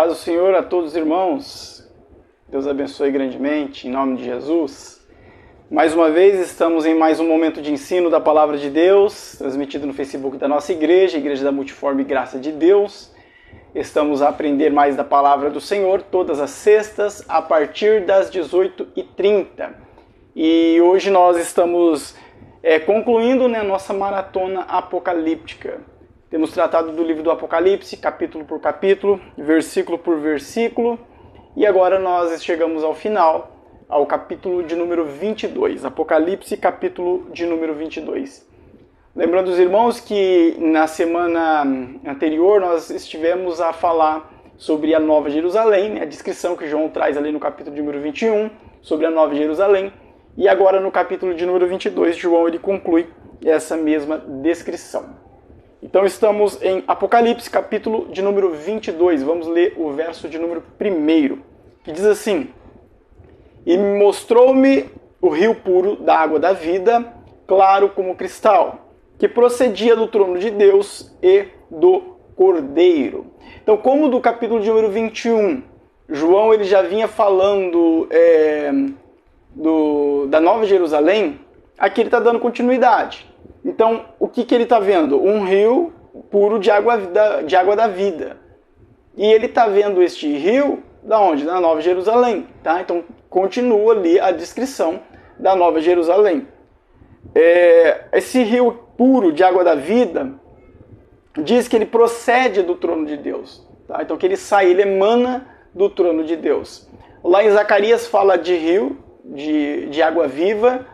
Paz do Senhor a todos os irmãos. Deus abençoe grandemente, em nome de Jesus. Mais uma vez estamos em mais um momento de ensino da Palavra de Deus, transmitido no Facebook da nossa igreja, Igreja da Multiforme Graça de Deus. Estamos a aprender mais da Palavra do Senhor todas as sextas, a partir das 18h30. E hoje nós estamos concluindo a nossa maratona apocalíptica. Temos tratado do livro do Apocalipse, capítulo por capítulo, versículo por versículo. E agora nós chegamos ao final, ao capítulo de número 22. Apocalipse, capítulo de número 22. Lembrando os irmãos que na semana anterior nós estivemos a falar sobre a Nova Jerusalém, a descrição que João traz ali no capítulo de número 21, sobre a Nova Jerusalém. E agora no capítulo de número 22, João ele conclui essa mesma descrição. Então estamos em Apocalipse, capítulo de número 22. Vamos ler o verso de número 1, que diz assim: E mostrou-me o rio puro da água da vida, claro como cristal, que procedia do trono de Deus e do Cordeiro. Então, como do capítulo de número 21, João ele já vinha falando da Nova Jerusalém, aqui ele está dando continuidade. Então, o que ele está vendo? Um rio puro de água da vida. E ele está vendo este rio, da onde? Da Nova Jerusalém. Tá? Então, continua ali a descrição da Nova Jerusalém. Esse rio puro de água da vida diz que ele procede do trono de Deus. Tá? Então, que ele sai, ele emana do trono de Deus. Lá em Zacarias fala de rio, de água viva.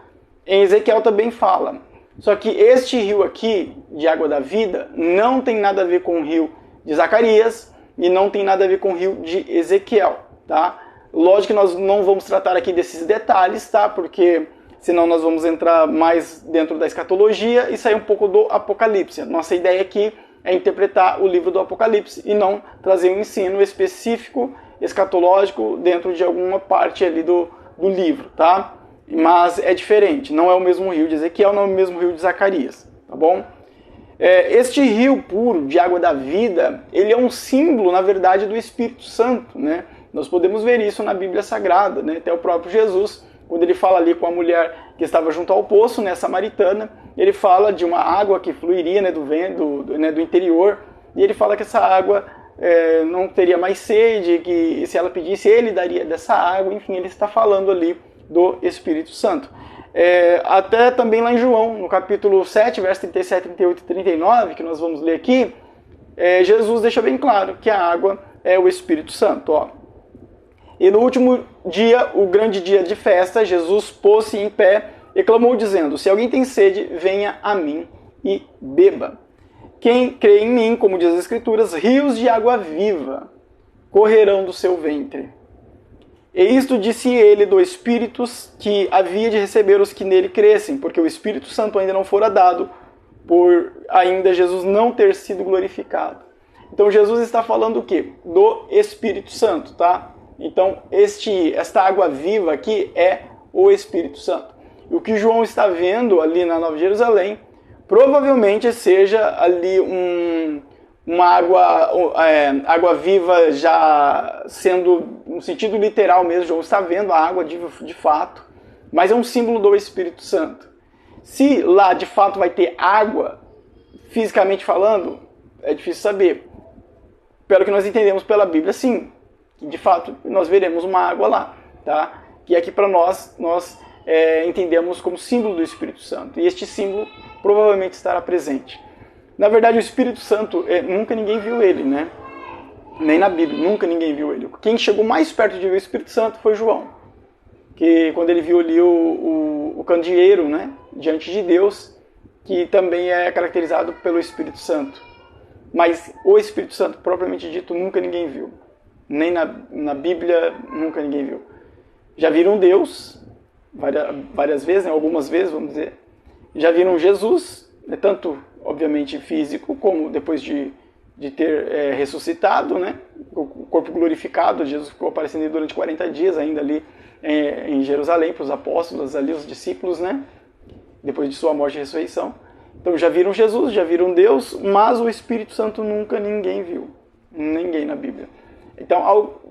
Em Ezequiel também fala. Só que este rio aqui, de água da vida, não tem nada a ver com o rio de Zacarias e não tem nada a ver com o rio de Ezequiel, tá? Lógico que nós não vamos tratar aqui desses detalhes, tá? Porque senão nós vamos entrar mais dentro da escatologia e sair um pouco do Apocalipse. Nossa ideia aqui é interpretar o livro do Apocalipse e não trazer um ensino específico, escatológico, dentro de alguma parte ali do livro, tá? Mas é diferente, não é o mesmo rio de Ezequiel, não é o mesmo rio de Zacarias, tá bom? Este rio puro de água da vida, ele é um símbolo, na verdade, do Espírito Santo, né? Nós podemos ver isso na Bíblia Sagrada, né? Até o próprio Jesus, quando ele fala ali com a mulher que estava junto ao poço, né, samaritana, ele fala de uma água que fluiria, né, do interior, e ele fala que essa água não teria mais sede, que se ela pedisse, ele daria dessa água, enfim, ele está falando ali do Espírito Santo. Até também lá em João, no capítulo 7, versos 37, 38 e 39, que nós vamos ler aqui, Jesus deixa bem claro que a água é o Espírito Santo. Ó. E no último dia, o grande dia de festa, Jesus pôs-se em pé e clamou dizendo: Se alguém tem sede, venha a mim e beba. Quem crê em mim, como diz as Escrituras, rios de água viva correrão do seu ventre. E isto disse ele do Espírito que havia de receber os que nele crescem, porque o Espírito Santo ainda não fora dado, por ainda Jesus não ter sido glorificado. Então Jesus está falando o quê? Do Espírito Santo, tá? Então esta água viva aqui é o Espírito Santo. E o que João está vendo ali na Nova Jerusalém, provavelmente seja ali uma água viva já sendo, no sentido literal mesmo, João está vendo a água de fato, mas é um símbolo do Espírito Santo. Se lá de fato vai ter água, fisicamente falando, é difícil saber. Pelo que nós entendemos pela Bíblia, sim, que de fato nós veremos uma água lá, tá? Que aqui para nós entendemos como símbolo do Espírito Santo, e este símbolo provavelmente estará presente. Na verdade, o Espírito Santo, nunca ninguém viu ele, né? Nem na Bíblia, nunca ninguém viu ele. Quem chegou mais perto de ver o Espírito Santo foi João. Que quando ele viu ali o candeeiro, né? Diante de Deus, que também é caracterizado pelo Espírito Santo. Mas o Espírito Santo, propriamente dito, nunca ninguém viu. Nem na Bíblia, nunca ninguém viu. Já viram Deus, várias vezes, né? Algumas vezes, vamos dizer. Já viram Jesus, tanto obviamente físico, como depois de ter ressuscitado, né? O corpo glorificado, Jesus ficou aparecendo durante 40 dias ainda ali em Jerusalém para os apóstolos, ali os discípulos, né? Depois de sua morte e ressurreição. Então já viram Jesus, já viram Deus, mas o Espírito Santo nunca ninguém viu. Ninguém na Bíblia. Então,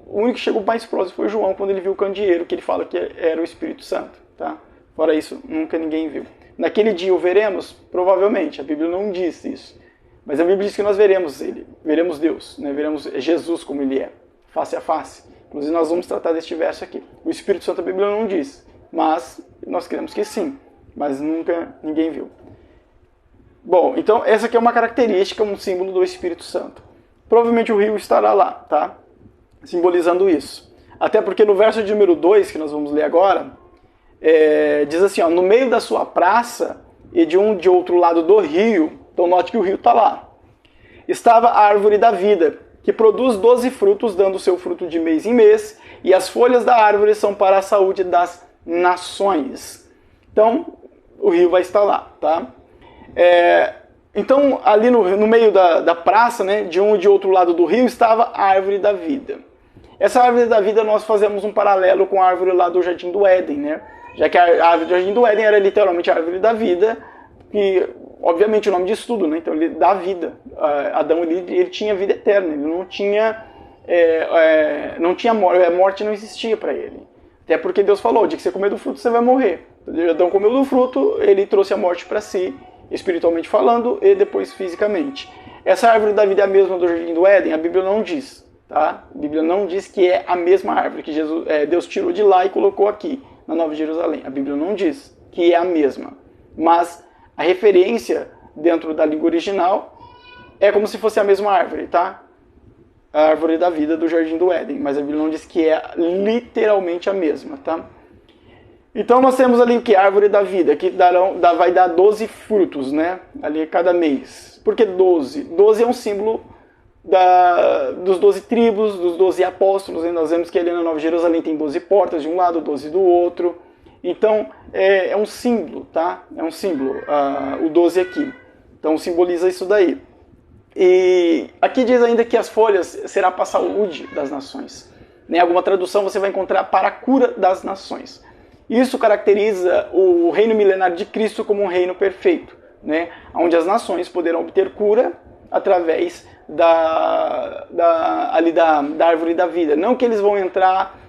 o único que chegou mais próximo foi João, quando ele viu o candeeiro, que ele fala que era o Espírito Santo. Tá? Fora isso, nunca ninguém viu. Naquele dia o veremos? Provavelmente, a Bíblia não diz isso. Mas a Bíblia diz que nós veremos ele, veremos Deus, né? Veremos Jesus como ele é, face a face. Inclusive nós vamos tratar deste verso aqui. O Espírito Santo a Bíblia não diz, mas nós cremos que sim, mas nunca ninguém viu. Bom, então essa aqui é uma característica, um símbolo do Espírito Santo. Provavelmente o rio estará lá, tá? Simbolizando isso. Até porque no verso de número 2, que nós vamos ler agora, diz assim, ó, no meio da sua praça e de outro lado do rio, então note que o rio está lá, estava a árvore da vida, que produz 12 frutos, dando seu fruto de mês em mês, e as folhas da árvore são para a saúde das nações. Então, o rio vai estar lá, tá? Então, ali no meio da praça, né, de um e de outro lado do rio, estava a árvore da vida. Essa árvore da vida nós fazemos um paralelo com a árvore lá do Jardim do Éden, né? Já que a árvore do Jardim do Éden era literalmente a árvore da vida, e obviamente o nome disso tudo, né? Então ele dá vida. Adão ele tinha vida eterna, ele não tinha morte, a morte não existia para ele. Até porque Deus falou, o dia que você comer do fruto você vai morrer. Adão comeu do fruto, ele trouxe a morte para si, espiritualmente falando e depois fisicamente. Essa árvore da vida é a mesma do Jardim do Éden? A Bíblia não diz, tá? A Bíblia não diz que é a mesma árvore que Deus tirou de lá e colocou aqui na Nova Jerusalém. A Bíblia não diz que é a mesma, mas a referência dentro da língua original é como se fosse a mesma árvore, tá? A árvore da vida do Jardim do Éden, mas a Bíblia não diz que é literalmente a mesma, tá? Então nós temos ali o que? A árvore da vida, que vai dar 12 frutos, né? Ali cada mês. Por que 12? 12 é um símbolo dos 12 tribos, dos 12 apóstolos, né? Nós vemos que ali na Nova Jerusalém tem 12 portas de um lado, 12 do outro. Então, é um símbolo, tá? É um símbolo, o 12 aqui. Então, simboliza isso daí. E aqui diz ainda que as folhas será para a saúde das nações. Em alguma tradução você vai encontrar para a cura das nações. Isso caracteriza o reino milenário de Cristo como um reino perfeito, né? Onde as nações poderão obter cura através da árvore da vida. Não que eles vão entrar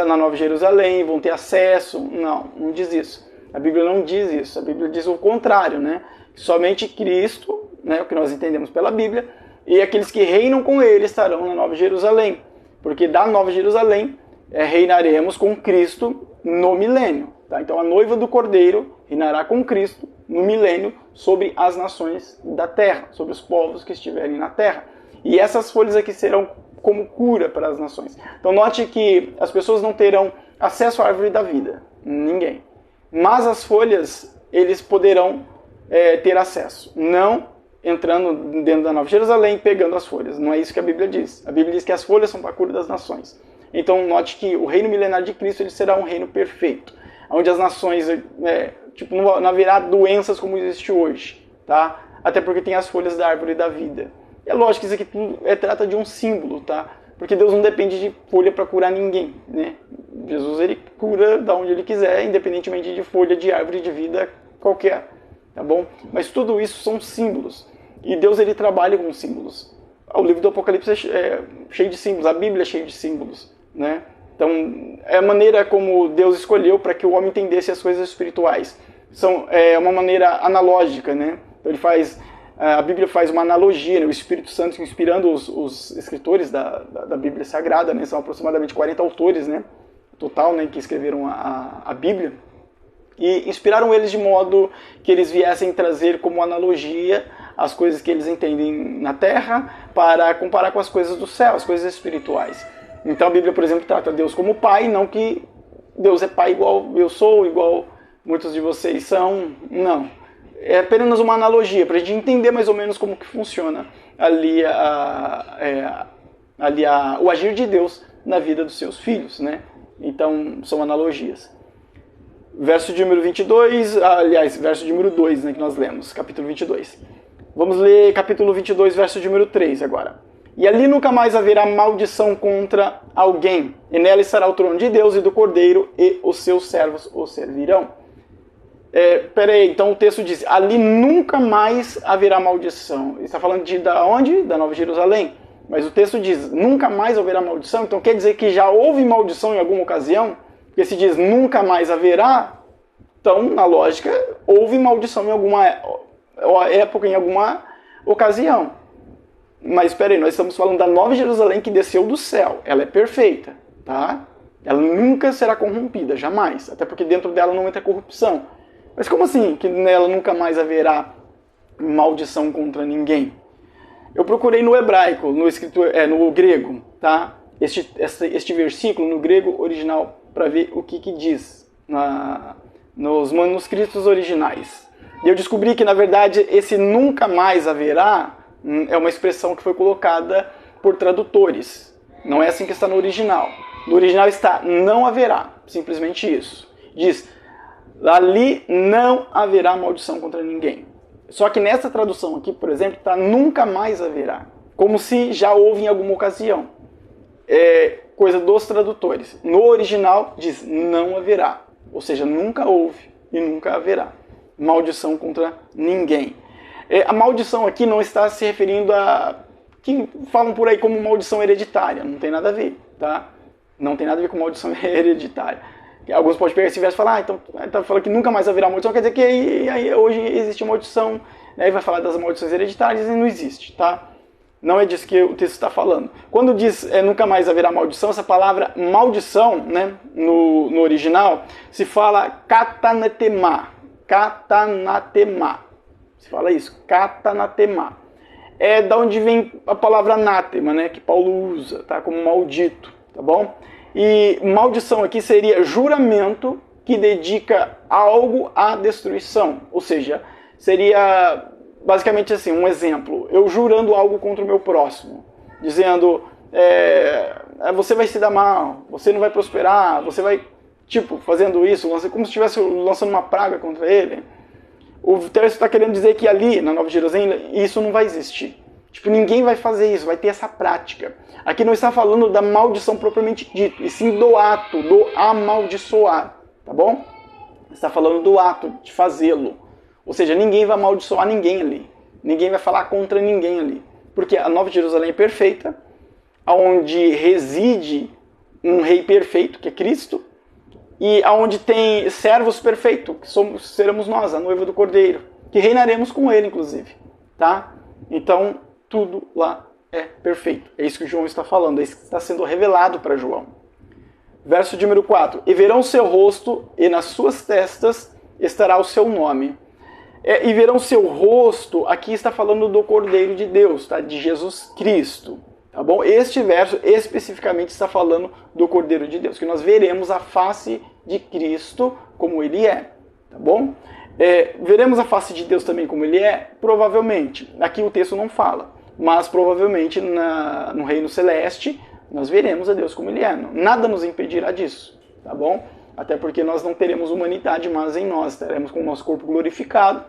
na Nova Jerusalém, vão ter acesso, não diz isso. A Bíblia não diz isso, a Bíblia diz o contrário, né? Somente Cristo, né, o que nós entendemos pela Bíblia, e aqueles que reinam com ele estarão na Nova Jerusalém, porque da Nova Jerusalém reinaremos com Cristo no milênio. Tá? Então a noiva do Cordeiro reinará com Cristo no milênio sobre as nações da terra, sobre os povos que estiverem na terra. E essas folhas aqui serão como cura para as nações. Então note que as pessoas não terão acesso à árvore da vida, ninguém. Mas as folhas, eles poderão ter acesso, não entrando dentro da Nova Jerusalém pegando as folhas. Não é isso que a Bíblia diz. A Bíblia diz que as folhas são para a cura das nações. Então note que o reino milenário de Cristo ele será um reino perfeito, onde as nações não haverá doenças como existe hoje, tá? Até porque tem as folhas da árvore da vida. É lógico que isso aqui tudo trata de um símbolo, tá? Porque Deus não depende de folha para curar ninguém, né? Jesus ele cura da onde ele quiser, independentemente de folha de árvore de vida qualquer, tá bom? Mas tudo isso são símbolos. E Deus ele trabalha com símbolos. O livro do Apocalipse é cheio de símbolos, a Bíblia é cheia de símbolos, né? Então, é a maneira como Deus escolheu para que o homem entendesse as coisas espirituais. É uma maneira analógica, né? Então, a Bíblia faz uma analogia, né? O Espírito Santo inspirando os escritores da Bíblia Sagrada, né? São aproximadamente 40 autores, né? Total, né? Que escreveram a Bíblia. E inspiraram eles de modo que eles viessem trazer como analogia as coisas que eles entendem na Terra para comparar com as coisas do céu, as coisas espirituais. Então a Bíblia, por exemplo, trata Deus como Pai, não que Deus é Pai igual eu sou, igual muitos de vocês são, não. É apenas uma analogia, para a gente entender mais ou menos como que funciona ali o agir de Deus na vida dos seus filhos, né? Então, são analogias. Verso de número 22, verso de número 2, né, que nós lemos, capítulo 22. Vamos ler capítulo 22, verso de número 3 agora. E ali nunca mais haverá maldição contra alguém, e nela estará o trono de Deus e do Cordeiro, e os seus servos o servirão. Então o texto diz, ali nunca mais haverá maldição. Ele está falando de onde? Da Nova Jerusalém. Mas o texto diz, nunca mais haverá maldição, então quer dizer que já houve maldição em alguma ocasião? Porque se diz, nunca mais haverá, então, na lógica, houve maldição em alguma época, em alguma ocasião. Mas espera aí, nós estamos falando da Nova Jerusalém que desceu do céu. Ela é perfeita, tá? Ela nunca será corrompida, jamais. Até porque dentro dela não entra corrupção. Mas como assim que nela nunca mais haverá maldição contra ninguém? Eu procurei no hebraico, no grego, tá? Este versículo no grego original para ver o que diz nos manuscritos originais. E eu descobri que, na verdade, esse nunca mais haverá é uma expressão que foi colocada por tradutores. Não é assim que está no original. No original está não haverá, simplesmente isso. Diz, ali não haverá maldição contra ninguém. Só que nessa tradução aqui, por exemplo, está nunca mais haverá. Como se já houve em alguma ocasião. É coisa dos tradutores. No original diz não haverá. Ou seja, nunca houve e nunca haverá maldição contra ninguém. A maldição aqui não está se referindo a que falam por aí como maldição hereditária. Não tem nada a ver, tá? Não tem nada a ver com maldição hereditária. Alguns podem pegar esse verso e falar, então tá falando que nunca mais haverá maldição, quer dizer que aí hoje existe maldição, aí vai falar das maldições hereditárias e não existe, tá? Não é disso que o texto está falando. Quando diz nunca mais haverá maldição, essa palavra maldição, né, no original, se fala katanatema. Katanatema. Se fala isso, katanatema. É da onde vem a palavra anátema, né, que Paulo usa, tá, como maldito, tá bom? E maldição aqui seria juramento que dedica algo à destruição. Ou seja, seria basicamente assim, um exemplo. Eu jurando algo contra o meu próximo. Dizendo, você vai se dar mal, você não vai prosperar, você vai, fazendo isso, como se estivesse lançando uma praga contra ele. O texto está querendo dizer que ali, na Nova Jerusalém, isso não vai existir. Ninguém vai fazer isso, vai ter essa prática. Aqui não está falando da maldição propriamente dita, e sim do ato, do amaldiçoar, tá bom? Está falando do ato de fazê-lo. Ou seja, ninguém vai amaldiçoar ninguém ali. Ninguém vai falar contra ninguém ali. Porque a Nova Jerusalém é perfeita, onde reside um rei perfeito, que é Cristo, e onde tem servos perfeitos, que seremos nós, a noiva do Cordeiro, que reinaremos com ele, inclusive, tá? Então, tudo lá é perfeito. É isso que João está falando, é isso que está sendo revelado para João. Verso de número 4. E verão seu rosto, e nas suas testas estará o seu nome. E verão seu rosto, aqui está falando do Cordeiro de Deus, tá? De Jesus Cristo. Tá bom? Este verso especificamente está falando do Cordeiro de Deus, que nós veremos a face de Cristo como ele é. Tá bom? Veremos a face de Deus também como ele é? Provavelmente. Aqui o texto não fala. Mas provavelmente no reino celeste nós veremos a Deus como ele é. Nada nos impedirá disso. Tá bom? Até porque nós não teremos humanidade mais em nós. Estaremos com o nosso corpo glorificado.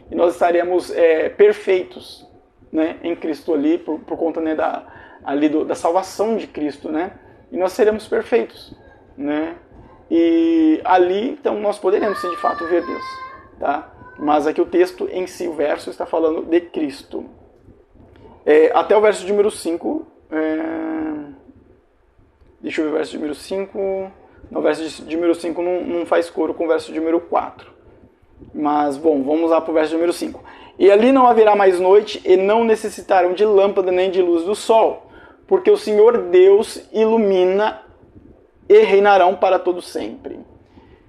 E nós estaremos perfeitos, né, em Cristo ali, por conta, né, da salvação de Cristo, né? E nós seremos perfeitos, né? E ali, então, nós poderemos, sim, de fato, ver Deus, tá? Mas aqui o texto em si, o verso, está falando de Cristo. Até o verso de número 5... Deixa eu ver o verso de número 5... No verso de número 5 não faz coro com o verso de número 4. Mas, bom, vamos lá para o verso de número 5. E ali não haverá mais noite, e não necessitarão de lâmpada nem de luz do sol, porque o Senhor Deus ilumina e reinarão para todo sempre.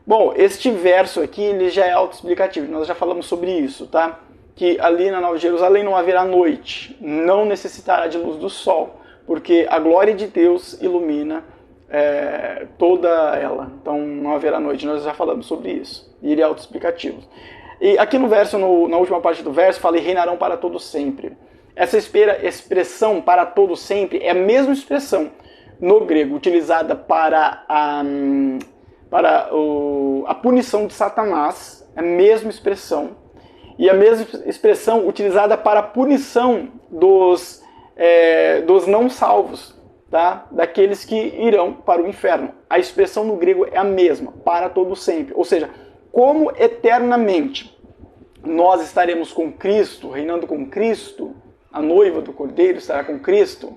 Bom, este verso aqui, ele já é autoexplicativo, nós já falamos sobre isso, tá? Que ali na Nova Jerusalém não haverá noite, não necessitará de luz do sol, porque a glória de Deus ilumina toda ela. Então não haverá noite, nós já falamos sobre isso. E ele é autoexplicativo. E aqui no verso, na última parte do verso, fala: e reinarão para todo sempre. Essa expressão para todo sempre é a mesma expressão no grego utilizada para a punição de Satanás, é a mesma expressão. E a mesma expressão utilizada para a punição dos não salvos, tá? Daqueles que irão para o inferno. A expressão no grego é a mesma, para todo sempre. Ou seja, como eternamente nós estaremos com Cristo, reinando com Cristo, a noiva do Cordeiro estará com Cristo,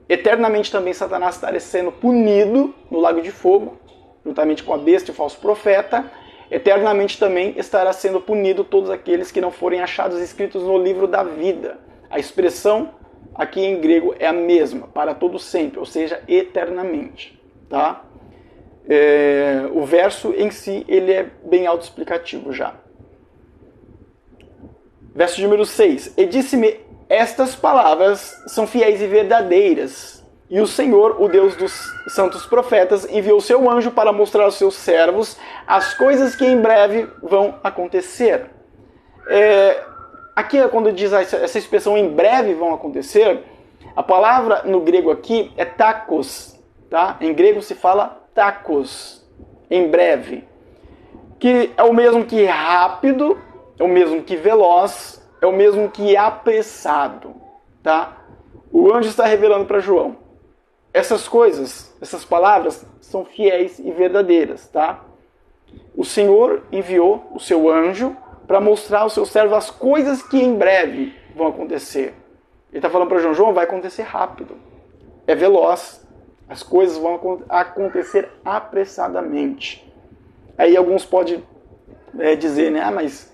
Eternamente também Satanás estará sendo punido no lago de fogo, juntamente com a besta e o falso profeta. Eternamente também estará sendo punido todos aqueles que não forem achados escritos no livro da vida. A expressão aqui em grego é a mesma, para todo sempre, ou seja, eternamente. Tá? O verso em si ele é bem autoexplicativo já. Verso número 6. E disse-me, estas palavras são fiéis e verdadeiras. E o Senhor, o Deus dos santos profetas, enviou seu anjo para mostrar aos seus servos as coisas que em breve vão acontecer. Aqui, quando diz essa expressão em breve vão acontecer, a palavra no grego aqui é takos. Tá? Em grego se fala takos, em breve. Que é o mesmo que rápido, é o mesmo que veloz, é o mesmo que apressado. Tá? O anjo está revelando para João. Essas coisas, essas palavras, são fiéis e verdadeiras, tá? O Senhor enviou o seu anjo para mostrar aos seus servos as coisas que em breve vão acontecer. Ele está falando para João, João, vai acontecer rápido. É veloz. As coisas vão acontecer apressadamente. Aí alguns podem dizer, né? Mas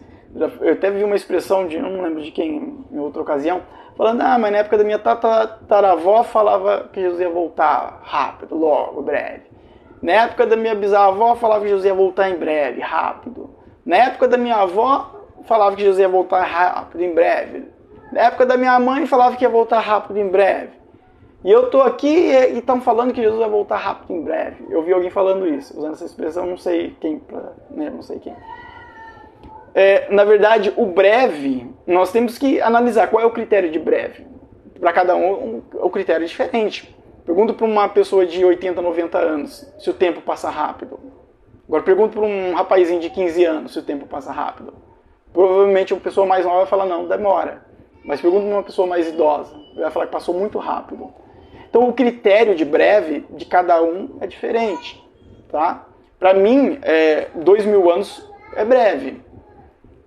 eu até vi uma expressão de, não lembro de quem, em outra ocasião, falando, mas na época da minha tataravó falava que Jesus ia voltar rápido, logo, breve. Na época da minha bisavó falava que Jesus ia voltar em breve, rápido. Na época da minha avó falava que Jesus ia voltar rápido, em breve. Na época da minha mãe falava que ia voltar rápido, em breve. E eu tô aqui e estão falando que Jesus vai voltar rápido, em breve. Eu vi alguém falando isso, usando essa expressão, não sei quem, não sei quem. Na verdade, o breve, nós temos que analisar qual é o critério de breve. Para cada um, o critério é diferente. Pergunto para uma pessoa de 80, 90 anos se o tempo passa rápido. Agora pergunto para um rapazinho de 15 anos se o tempo passa rápido. Provavelmente uma pessoa mais nova vai falar, não, demora. Mas pergunto para uma pessoa mais idosa, vai falar que passou muito rápido. Então o critério de breve de cada um é diferente. Tá? Para mim, 2000 anos é breve.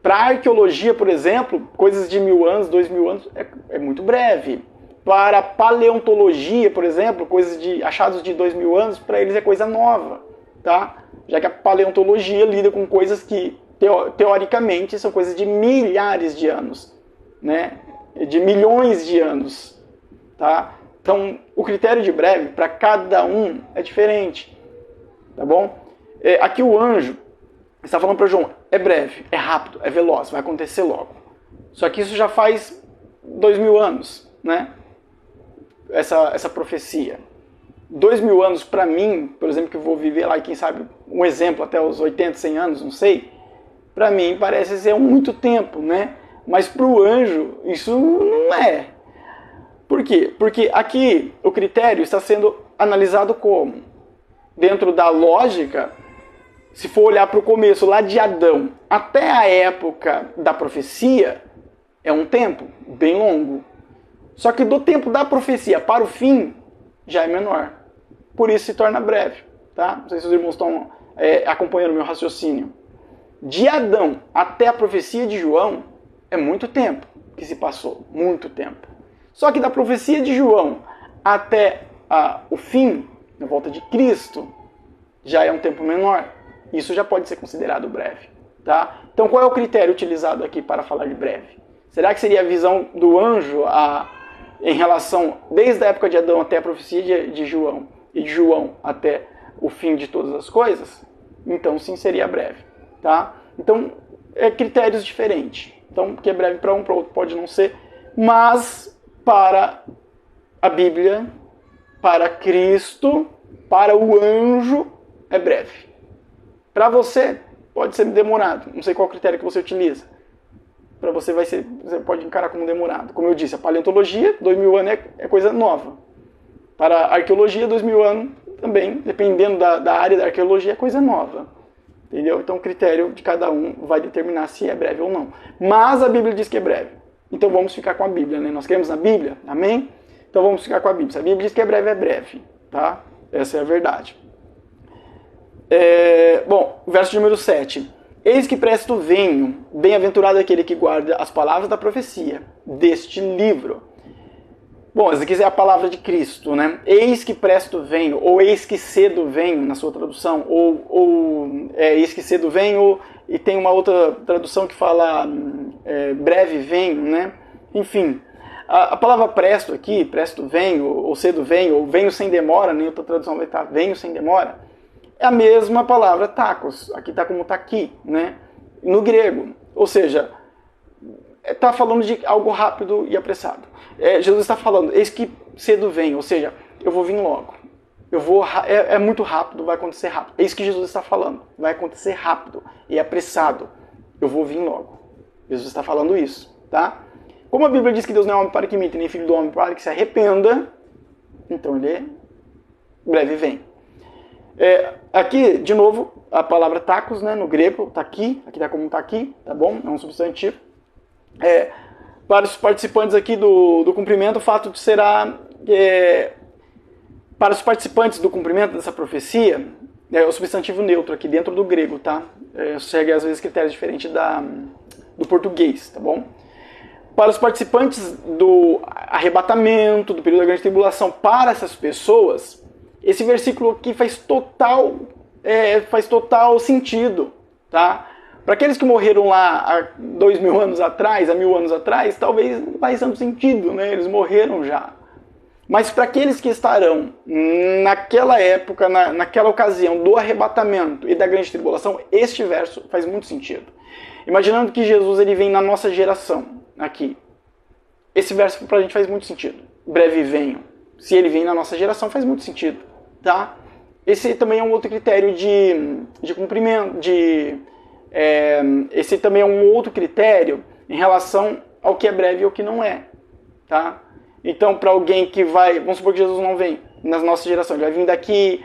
Para a arqueologia, por exemplo, coisas de 1000 anos, 2000 anos, é muito breve. Para a paleontologia, por exemplo, coisas de achados de 2000 anos, para eles é coisa nova. Tá? Já que a paleontologia lida com coisas que, teoricamente, são coisas de milhares de anos. Né? De milhões de anos. Tá? Então, o critério de breve, para cada um, é diferente. Tá bom? Aqui o anjo está falando para João, é breve, é rápido, é veloz, vai acontecer logo. Só que isso já faz 2000 anos, né? Essa profecia. 2000 anos para mim, por exemplo, que eu vou viver lá, e quem sabe, um exemplo até os 80, 100 anos, não sei, para mim parece ser muito tempo, né? Mas para o anjo, isso não é. Por quê? Porque aqui o critério está sendo analisado como? Dentro da lógica, se for olhar para o começo, lá de Adão, até a época da profecia, é um tempo bem longo. Só que do tempo da profecia para o fim, já é menor. Por isso se torna breve. Tá? Não sei se os irmãos estão acompanhando o meu raciocínio. De Adão até a profecia de João, é muito tempo que se passou. Muito tempo. Só que da profecia de João até o fim, na volta de Cristo, já é um tempo menor. Isso já pode ser considerado breve. Tá? Então qual é o critério utilizado aqui para falar de breve? Será que seria a visão do anjo em relação, desde a época de Adão até a profecia de João, e de João até o fim de todas as coisas? Então sim, seria breve. Tá? Então, critérios diferentes. Então, que é breve para um, para o outro pode não ser, mas para a Bíblia, para Cristo, para o anjo, é breve. Para você, pode ser demorado. Não sei qual critério que você utiliza. Para você você pode encarar como demorado. Como eu disse, a paleontologia, 2000 anos é coisa nova. Para a arqueologia, 2000 anos também, dependendo da área da arqueologia, é coisa nova. Entendeu? Então o critério de cada um vai determinar se é breve ou não. Mas a Bíblia diz que é breve. Então vamos ficar com a Bíblia, né? Nós cremos na Bíblia? Amém? Então vamos ficar com a Bíblia. Se a Bíblia diz que é breve, é breve. Tá? Essa é a verdade. Bom, verso número 7. Eis que presto venho, bem-aventurado aquele que guarda as palavras da profecia deste livro. Bom, essa aqui é a palavra de Cristo, né? Eis que presto venho, ou eis que cedo venho, na sua tradução, ou eis que cedo venho, e tem uma outra tradução que fala breve venho, né? Enfim, a palavra presto aqui, presto venho, ou cedo venho, ou venho sem demora, nem outra tradução vai estar venho sem demora, é a mesma palavra tacos, aqui está como tá aqui, né? No grego, ou seja, está falando de algo rápido e apressado. Jesus está falando, eis que cedo vem, ou seja, eu vou vir logo. É muito rápido, vai acontecer rápido. É isso que Jesus está falando, vai acontecer rápido e apressado. Eu vou vir logo. Jesus está falando isso, tá? Como a Bíblia diz que Deus não é homem para que imite, nem filho do homem para que se arrependa, então ele breve vem. Aqui, de novo, a palavra tacos, né, no grego, tá aqui está como tá aqui, tá bom? É um substantivo. Para os participantes aqui do cumprimento, o fato de será... para os participantes do cumprimento dessa profecia, é o substantivo neutro aqui dentro do grego, tá? Segue às vezes critérios diferentes do português, tá bom? Para os participantes do arrebatamento, do período da grande tribulação, para essas pessoas, esse versículo aqui faz total sentido, tá? Para aqueles que morreram lá há 2.000 anos atrás, há 1.000 anos atrás, talvez não faz tanto sentido, né? Eles morreram já. Mas para aqueles que estarão naquela época, naquela ocasião do arrebatamento e da grande tribulação, este verso faz muito sentido. Imaginando que Jesus ele vem na nossa geração, aqui. Esse verso para a gente faz muito sentido. Breve venho. Se ele vem na nossa geração, faz muito sentido, tá? Esse também é um outro critério de cumprimento, esse também é um outro critério em relação ao que é breve e ao que não é, tá? Então, para alguém que vai... Vamos supor que Jesus não vem na nossa geração, ele vai vir daqui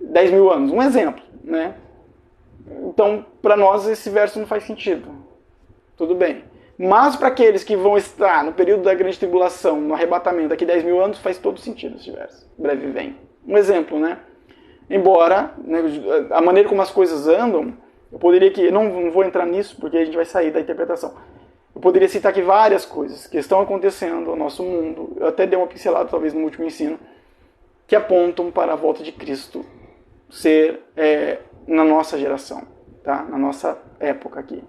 10.000 anos. Um exemplo, né? Então, para nós, esse verso não faz sentido. Tudo bem. Mas para aqueles que vão estar no período da grande tribulação, no arrebatamento, daqui 10.000 anos, faz todo sentido esse verso. Breve vem. Um exemplo, né? Embora, né, a maneira como as coisas andam, eu poderia que... Não vou entrar nisso, porque a gente vai sair da interpretação. Eu poderia citar aqui várias coisas que estão acontecendo no nosso mundo. Eu até dei uma pincelada, talvez, no último ensino, que apontam para a volta de Cristo ser na nossa geração, tá? Na nossa época aqui.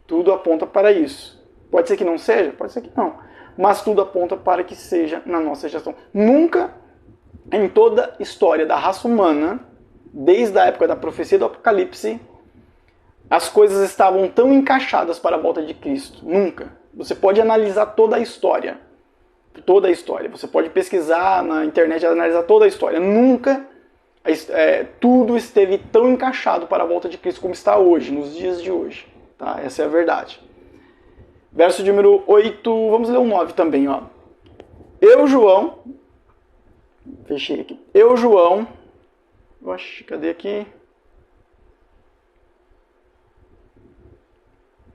Tudo aponta para isso. Pode ser que não seja, pode ser que não. Mas tudo aponta para que seja na nossa geração. Nunca, em toda a história da raça humana, desde a época da profecia do Apocalipse, as coisas estavam tão encaixadas para a volta de Cristo. Nunca. Você pode analisar toda a história. Toda a história. Você pode pesquisar na internet e analisar toda a história. Nunca tudo esteve tão encaixado para a volta de Cristo como está hoje, nos dias de hoje. Tá? Essa é a verdade. Verso de número 8, vamos ler o 9 também. Ó. Eu, João... Fechei aqui. Eu, João... Oxe, cadê aqui?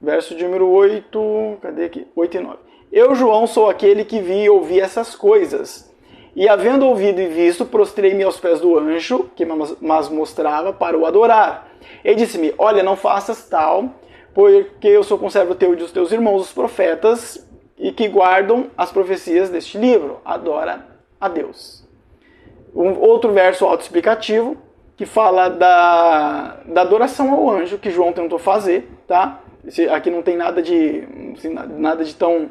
Verso de número 8, cadê aqui? 8 e 9. Eu, João, sou aquele que vi e ouvi essas coisas. E havendo ouvido e visto, prostrei-me aos pés do anjo, que mas mostrava, para o adorar. E disse-me, olha, não faças tal, porque eu sou conservo teu e dos teus irmãos, os profetas, e que guardam as profecias deste livro. Adora a Deus. Um outro verso autoexplicativo, que fala da adoração ao anjo, que João tentou fazer, tá? Aqui não tem nada de tão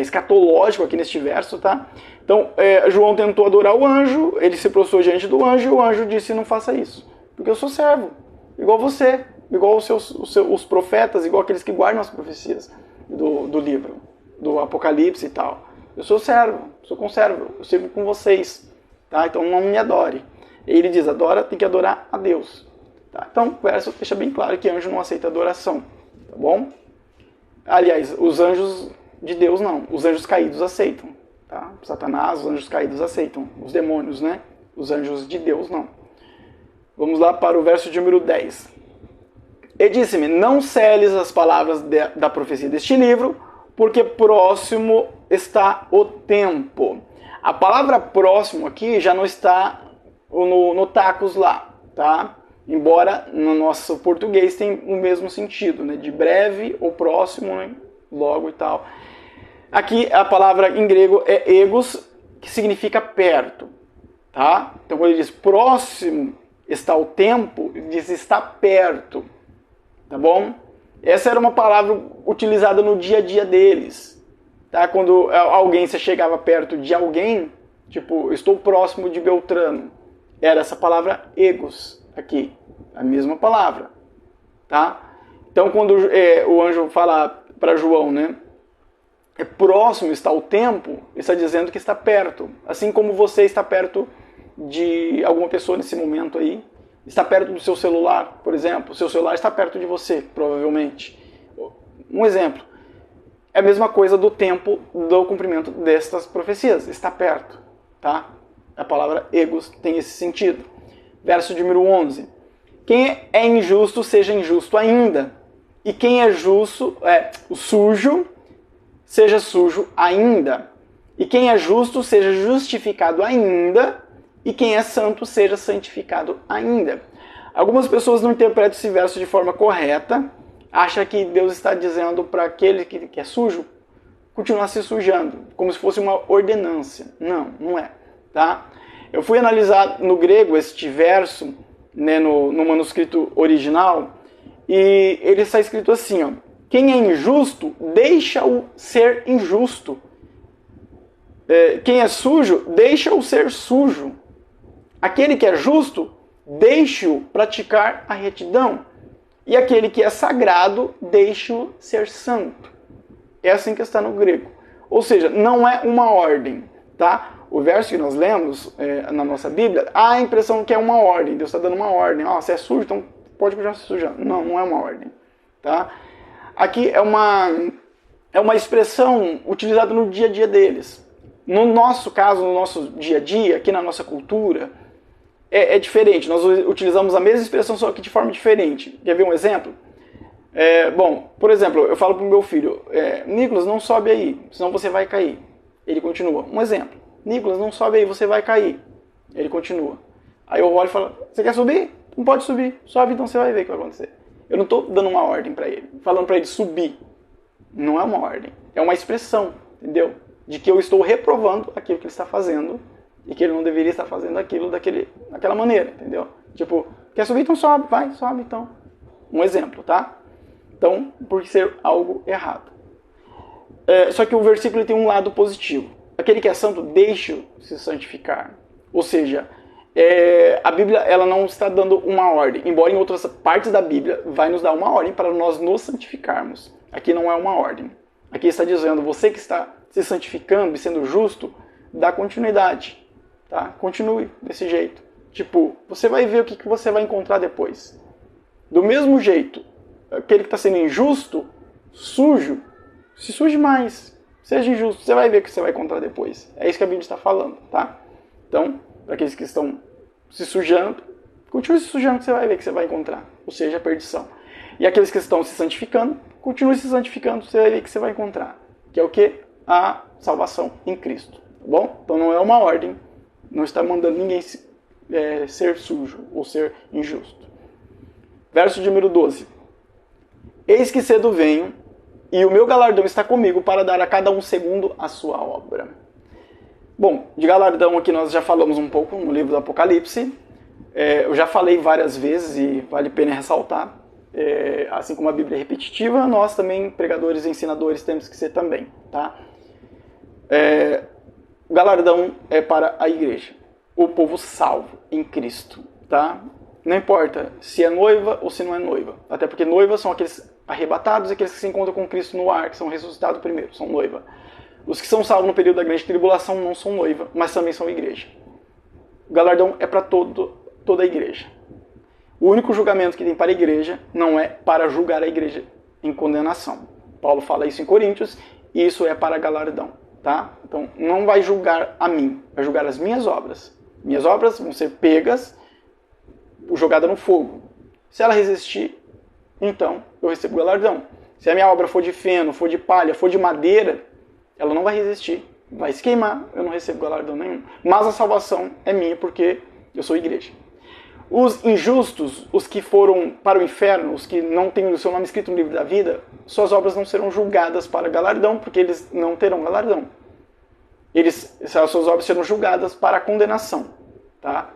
escatológico aqui neste verso, tá? Então, João tentou adorar o anjo, ele se prostrou diante do anjo, e o anjo disse, não faça isso, porque eu sou servo, igual você, igual os profetas, igual aqueles que guardam as profecias do livro, do Apocalipse e tal. Eu sou servo, sou conservo, eu sirvo com vocês, tá? Então não me adore. E ele diz, tem que adorar a Deus. Tá? Então, o verso deixa bem claro que anjo não aceita adoração, tá bom? Aliás, os anjos de Deus não, os anjos caídos aceitam, tá? Satanás, os anjos caídos aceitam, os demônios, né? Os anjos de Deus não. Vamos lá para o verso de número 10. E disse-me, não seles as palavras da profecia deste livro, porque próximo está o tempo. A palavra próximo aqui já não está no tacos lá, tá? Embora no nosso português tem o mesmo sentido, né? De breve ou próximo, né? Logo e tal. Aqui a palavra em grego é egos, que significa perto, tá? Então quando ele diz próximo está o tempo, ele diz está perto, tá bom? Essa era uma palavra utilizada no dia a dia deles, tá? Quando alguém, você chegava perto de alguém, tipo, estou próximo de Beltrano, era essa palavra egos aqui, a mesma palavra, tá? Então quando o anjo fala para João, né? É próximo está o tempo, ele está dizendo que está perto. Assim como você está perto de alguma pessoa nesse momento aí, está perto do seu celular, por exemplo. O seu celular está perto de você, provavelmente. Um exemplo. É a mesma coisa do tempo do cumprimento destas profecias. Está perto, tá? A palavra egos tem esse sentido. Verso de número 11. Quem é injusto, seja injusto ainda. E quem é justo, o sujo, seja sujo ainda. E quem é justo, seja justificado ainda. E quem é santo, seja santificado ainda. Algumas pessoas não interpretam esse verso de forma correta. Acham que Deus está dizendo para aquele que é sujo, continuar se sujando. Como se fosse uma ordenância. Não, não é. Tá? Eu fui analisar no grego este verso, né, no manuscrito original. E ele está escrito assim, ó. Quem é injusto, deixa-o ser injusto. Quem é sujo, deixa-o ser sujo. Aquele que é justo, deixe-o praticar a retidão. E aquele que é sagrado, deixe-o ser santo. É assim que está no grego. Ou seja, não é uma ordem, tá? O verso que nós lemos na nossa Bíblia, há a impressão que é uma ordem. Deus está dando uma ordem. Você é sujo, então pode continuar se sujando. Não, não é uma ordem, tá? Aqui é uma expressão utilizada no dia a dia deles. No nosso caso, no nosso dia a dia, aqui na nossa cultura, é diferente. Nós utilizamos a mesma expressão, só que de forma diferente. Quer ver um exemplo? Bom, por exemplo, eu falo para o meu filho, Nicolas, não sobe aí, senão você vai cair. Ele continua. Um exemplo. Nicolas, não sobe aí, você vai cair. Ele continua. Aí eu olho e falo, você quer subir? Não pode subir. Sobe, então você vai ver o que vai acontecer. Eu não estou dando uma ordem para ele, falando para ele subir. Não é uma ordem. É uma expressão, entendeu? De que eu estou reprovando aquilo que ele está fazendo e que ele não deveria estar fazendo aquilo daquela maneira, entendeu? Tipo, quer subir? Então sobe, vai, sobe então. Um exemplo, tá? Então, por ser algo errado. Só que o versículo tem um lado positivo. Aquele que é santo, deixe-o se santificar. Ou seja, a Bíblia ela não está dando uma ordem, embora em outras partes da Bíblia vai nos dar uma ordem para nós nos santificarmos. Aqui não é uma ordem. Aqui está dizendo, você que está se santificando e sendo justo, dá continuidade. Tá? Continue desse jeito. Tipo, você vai ver o que você vai encontrar depois. Do mesmo jeito, aquele que está sendo injusto, sujo, se suje mais. Seja injusto, você vai ver o que você vai encontrar depois. É isso que a Bíblia está falando, tá? Então, para aqueles que estão se sujando, continue se sujando que você vai ver que você vai encontrar. Ou seja, a perdição. E aqueles que estão se santificando, continue se santificando, você vai ver que você vai encontrar. Que é o quê? A salvação em Cristo. Tá bom? Então não é uma ordem. Não está mandando ninguém ser sujo ou ser injusto. Verso de número 12. Eis que cedo venho, e o meu galardão está comigo para dar a cada um segundo a sua obra. Bom, de galardão aqui nós já falamos um pouco no livro do Apocalipse. Eu já falei várias vezes e vale a pena ressaltar. Assim como a Bíblia é repetitiva, nós também, pregadores e ensinadores, temos que ser também. Tá? O galardão é para a igreja, o povo salvo em Cristo. Tá? Não importa se é noiva ou se não é noiva. Até porque noivas são aqueles arrebatados e aqueles que se encontram com Cristo no ar, que são ressuscitados primeiro, são noiva. Os que são salvos no período da grande tribulação não são noiva, mas também são igreja. O galardão é para toda a igreja. O único julgamento que tem para a igreja não é para julgar a igreja em condenação. Paulo fala isso em Coríntios, e isso é para galardão. Tá? Então, não vai julgar a mim, vai julgar as minhas obras. Minhas obras vão ser pegas, jogadas no fogo. Se ela resistir, então eu recebo galardão. Se a minha obra for de feno, for de palha, for de madeira, ela não vai resistir, vai se queimar, eu não recebo galardão nenhum. Mas a salvação é minha porque eu sou igreja. Os injustos, os que foram para o inferno, os que não têm o seu nome escrito no livro da vida, suas obras não serão julgadas para galardão, porque eles não terão galardão. As suas obras serão julgadas para a condenação. Tá?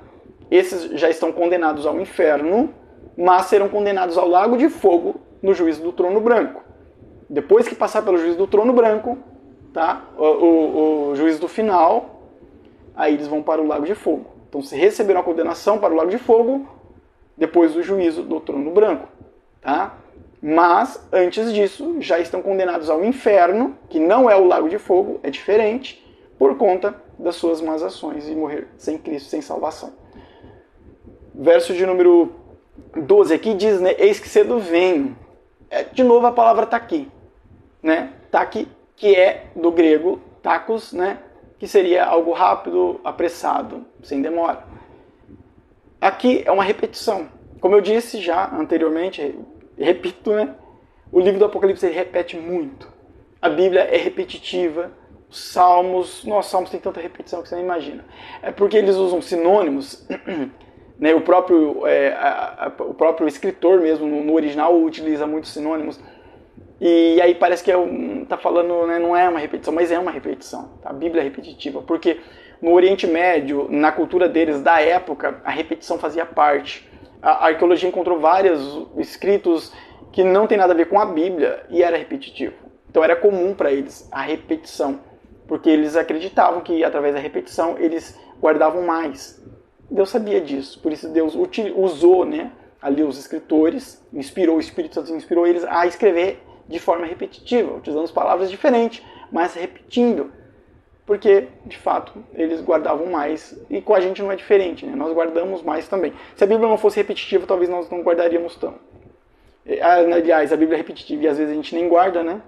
Esses já estão condenados ao inferno, mas serão condenados ao lago de fogo no juízo do trono branco. Depois que passar pelo juízo do trono branco, tá? o juízo do final, aí eles vão para o lago de fogo. Então, se receberam a condenação para o lago de fogo, depois do juízo do trono branco. Tá? Mas, antes disso, já estão condenados ao inferno, que não é o lago de fogo, é diferente, por conta das suas más ações e morrer sem Cristo, sem salvação. Verso de número 12 aqui diz, né, eis que cedo venho. De novo a palavra está aqui. Né? Tá aqui, que é do grego, tacos, né? Que seria algo rápido, apressado, sem demora. Aqui é uma repetição. Como eu disse já anteriormente, repito, né? O livro do Apocalipse ele repete muito. A Bíblia é repetitiva. Os Salmos tem tanta repetição que você não imagina. É porque eles usam sinônimos, né? O próprio escritor mesmo, no original, utiliza muitos sinônimos. E aí parece que está falando, né, não é uma repetição, mas é uma repetição. Tá? A Bíblia é repetitiva, porque no Oriente Médio, na cultura deles, da época, a repetição fazia parte. A arqueologia encontrou vários escritos que não tem nada a ver com a Bíblia e era repetitivo. Então era comum para eles a repetição, porque eles acreditavam que através da repetição eles guardavam mais. Deus sabia disso, por isso Deus usou, né, ali os escritores, o Espírito Santo inspirou eles a escrever de forma repetitiva, utilizando palavras diferentes, mas repetindo. Porque, de fato, eles guardavam mais. E com a gente não é diferente, né? Nós guardamos mais também. Se a Bíblia não fosse repetitiva, talvez nós não guardaríamos tanto. Aliás, a Bíblia é repetitiva e às vezes a gente nem guarda, né?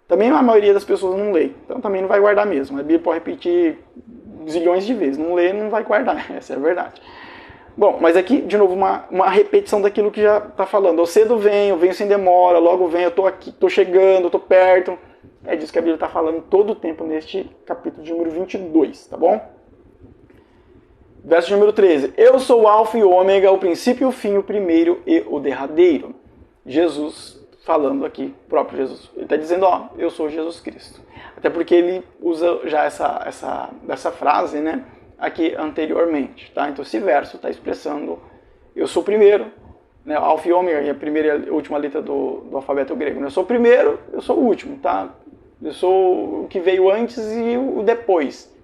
Também a maioria das pessoas não lê. Então também não vai guardar mesmo. A Bíblia pode repetir zilhões de vezes. Não lê, não vai guardar. Essa é a verdade. Bom, mas aqui, de novo, uma repetição daquilo que já está falando. Eu cedo venho sem demora, logo venho, eu estou aqui, estou chegando, estou perto. É disso que a Bíblia está falando todo o tempo neste capítulo de número 22, tá bom? Verso de número 13. Eu sou o Alfa e o Ômega, o princípio e o fim, o primeiro e o derradeiro. Jesus falando aqui, o próprio Jesus. Ele está dizendo, ó, eu sou Jesus Cristo. Até porque ele usa já essa frase, né? Aqui anteriormente, tá? Então esse verso está expressando eu sou o primeiro, né? Alfa e Ômega é a primeira e a última letra do alfabeto grego, né? Eu sou o primeiro, eu sou o último, tá? Eu sou o que veio antes e o depois.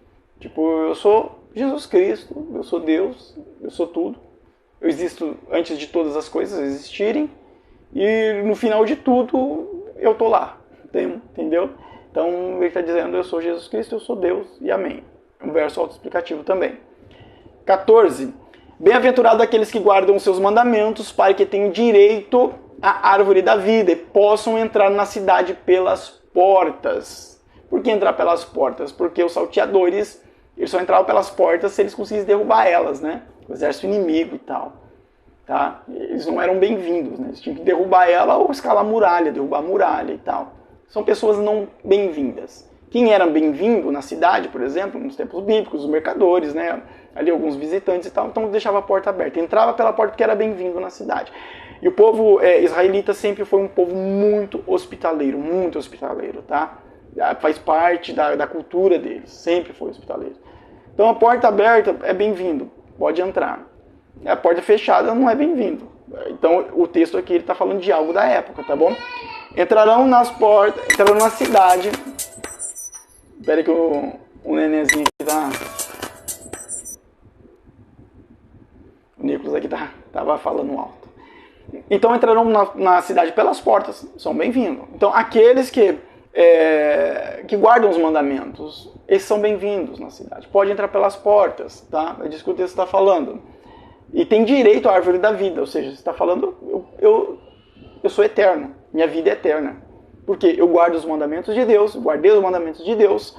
Tipo, eu sou Jesus Cristo, eu sou Deus, eu sou tudo. Eu existo antes de todas as coisas existirem e no final de tudo eu tô lá, entendeu? Então ele está dizendo eu sou Jesus Cristo, eu sou Deus e amém. Um verso autoexplicativo também. 14. Bem-aventurado aqueles que guardam os seus mandamentos para que tenham direito à árvore da vida e possam entrar na cidade pelas portas. Por que entrar pelas portas? Porque os salteadores, eles só entravam pelas portas se eles conseguissem derrubar elas, né? O exército inimigo e tal. Tá? Eles não eram bem-vindos, né? Eles tinham que derrubar ela ou escalar a muralha, derrubar a muralha e tal. São pessoas não bem-vindas. Quem era bem-vindo na cidade, por exemplo, nos tempos bíblicos, os mercadores, né? Ali alguns visitantes e tal, então deixava a porta aberta. Entrava pela porta porque era bem-vindo na cidade. E o povo israelita sempre foi um povo muito hospitaleiro, tá? Faz parte da cultura deles, sempre foi hospitaleiro. Então a porta aberta é bem-vindo, pode entrar. A porta fechada não é bem-vindo. Então o texto aqui está falando de algo da época, tá bom? Entrarão nas portas, entrarão na cidade. Espera aí que o nenenzinho aqui tá... O Nicolas aqui tava falando alto. Então entrarão na cidade pelas portas, são bem-vindos. Então aqueles que guardam os mandamentos, esses são bem-vindos na cidade. Pode entrar pelas portas, tá? É disso que o texto está falando. E tem direito à árvore da vida, ou seja, você está falando, eu sou eterno, minha vida é eterna. Porque eu guardo os mandamentos de Deus, guardei os mandamentos de Deus,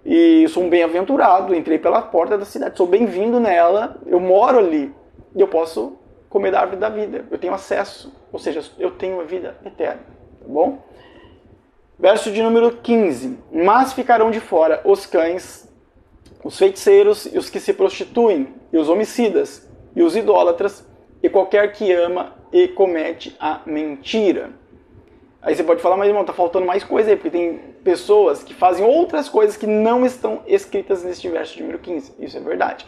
e sou um bem-aventurado, entrei pela porta da cidade, sou bem-vindo nela, eu moro ali, e eu posso comer da árvore da vida, eu tenho acesso, ou seja, eu tenho a vida eterna, tá bom? Verso de número 15, mas ficarão de fora os cães, os feiticeiros e os que se prostituem, e os homicidas, e os idólatras, e qualquer que ama e comete a mentira. Aí você pode falar, mas irmão, tá faltando mais coisa aí, porque tem pessoas que fazem outras coisas que não estão escritas neste verso de número 15. Isso é verdade.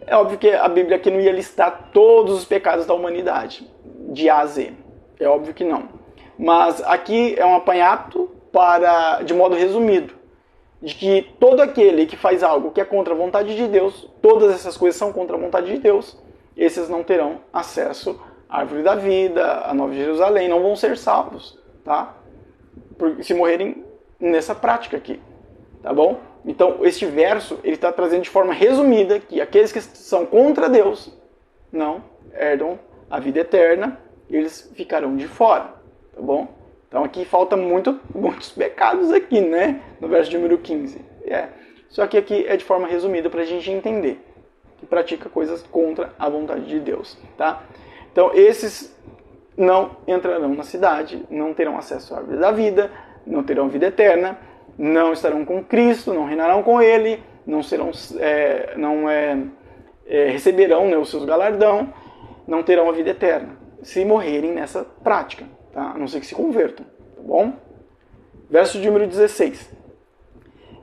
É óbvio que a Bíblia aqui não ia listar todos os pecados da humanidade, de A a Z. É óbvio que não. Mas aqui é um apanhado de modo resumido, de que todo aquele que faz algo que é contra a vontade de Deus, todas essas coisas são contra a vontade de Deus, esses não terão acesso à árvore da vida, à Nova Jerusalém, não vão ser salvos, tá? Se morrerem nessa prática aqui, tá bom? Então, este verso, ele está trazendo de forma resumida que aqueles que são contra Deus não herdam a vida eterna, eles ficarão de fora, tá bom? Então aqui falta muitos pecados aqui, né? No verso de número 15. Só que aqui é de forma resumida para a gente entender que pratica coisas contra a vontade de Deus, tá? Então esses não entrarão na cidade, não terão acesso à árvore da vida, não terão vida eterna, não estarão com Cristo, não reinarão com Ele, não receberão, né, os seus galardão, não terão a vida eterna, se morrerem nessa prática, tá? A não ser que se convertam, tá bom? Verso de número 16.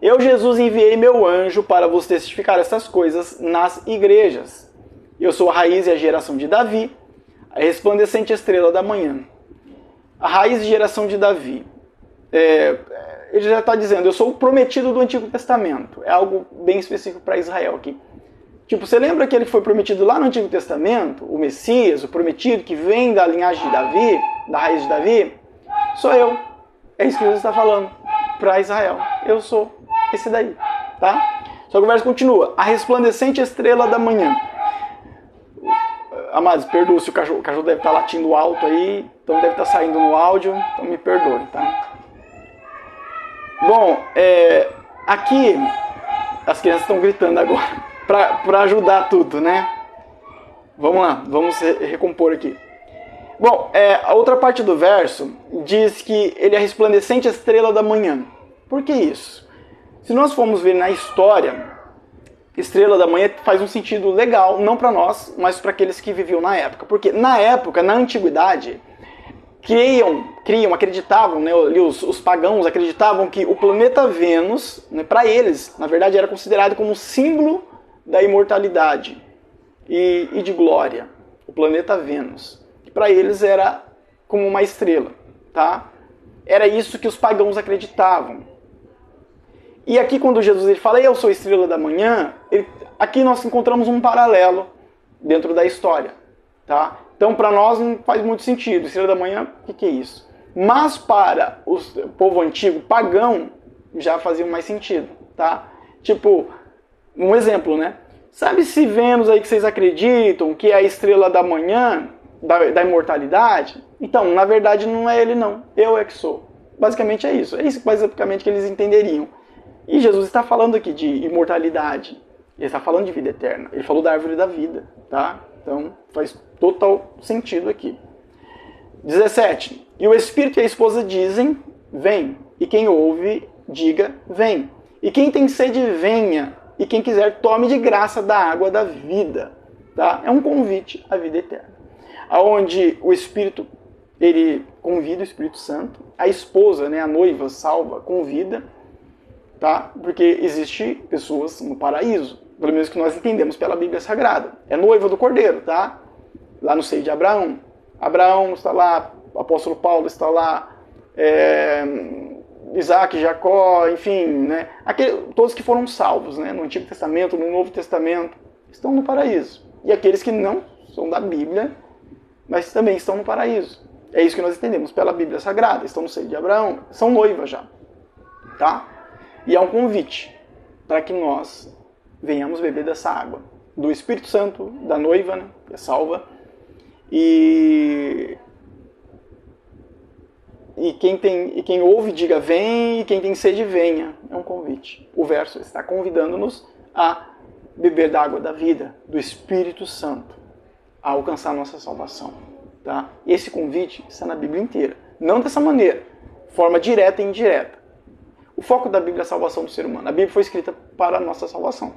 Eu, Jesus, enviei meu anjo para vos testificar essas coisas nas igrejas. Eu sou a raiz e a geração de Davi, a resplandecente estrela da manhã. A raiz e geração de Davi. Ele já está dizendo, eu sou o prometido do Antigo Testamento. É algo bem específico para Israel aqui. Tipo, você lembra aquele que foi prometido lá no Antigo Testamento? O Messias, o prometido, que vem da linhagem de Davi, da raiz de Davi? Sou eu. É isso que Jesus está falando para Israel. Eu sou esse daí, tá? Só que o verso continua. A resplandecente estrela da manhã. Amados, perdoa se o cachorro deve estar latindo alto aí, então deve estar saindo no áudio, então me perdoe, tá? Bom, aqui as crianças estão gritando agora. Para ajudar tudo, né? Vamos lá, vamos recompor aqui. Bom, a outra parte do verso diz que ele é a resplandecente estrela da manhã. Por que isso? Se nós formos ver na história, estrela da manhã faz um sentido legal, não para nós, mas para aqueles que viviam na época. Porque na época, na antiguidade, acreditavam, né, os pagãos acreditavam que o planeta Vênus, né, para eles, na verdade, era considerado como símbolo da imortalidade e de glória, o planeta Vênus. Que para eles era como uma estrela, tá? Era isso que os pagãos acreditavam. E aqui quando Jesus ele fala, eu sou a estrela da manhã, aqui nós encontramos um paralelo dentro da história, tá? Então para nós não faz muito sentido, estrela da manhã, o que é isso? Mas para o povo antigo, pagão, já fazia mais sentido, tá? Tipo, um exemplo, né? Sabe esse Vênus aí que vocês acreditam que é a estrela da manhã, da imortalidade? Então, na verdade, não é ele não. Eu é que sou. Basicamente é isso. É isso basicamente que eles entenderiam. E Jesus está falando aqui de imortalidade. Ele está falando de vida eterna. Ele falou da árvore da vida, tá? Então, faz total sentido aqui. 17. E o Espírito e a esposa dizem, vem. E quem ouve, diga, vem. E quem tem sede, venha. E quem quiser, tome de graça da água da vida. Tá? É um convite à vida eterna. Onde o Espírito, ele convida o Espírito Santo. A esposa, né, a noiva salva, convida. Tá? Porque existe pessoas no paraíso. Pelo menos que nós entendemos pela Bíblia Sagrada. É noiva do Cordeiro, tá? Lá no seio de Abraão. Abraão está lá, o apóstolo Paulo está lá, Isaac, Jacó, enfim, né? Todos que foram salvos, né? No Antigo Testamento, no Novo Testamento, estão no paraíso. E aqueles que não são da Bíblia, mas também estão no paraíso. É isso que nós entendemos pela Bíblia Sagrada. Estão no seio de Abraão, são noivas já. Tá? E é um convite para que nós venhamos beber dessa água. Do Espírito Santo, da noiva, né? Que é salva. E quem ouve, diga vem, e quem tem sede, venha. É um convite. O verso está convidando-nos a beber da água da vida, do Espírito Santo, a alcançar a nossa salvação. Tá? Esse convite está na Bíblia inteira. Não dessa maneira, forma direta e indireta. O foco da Bíblia é a salvação do ser humano. A Bíblia foi escrita para a nossa salvação.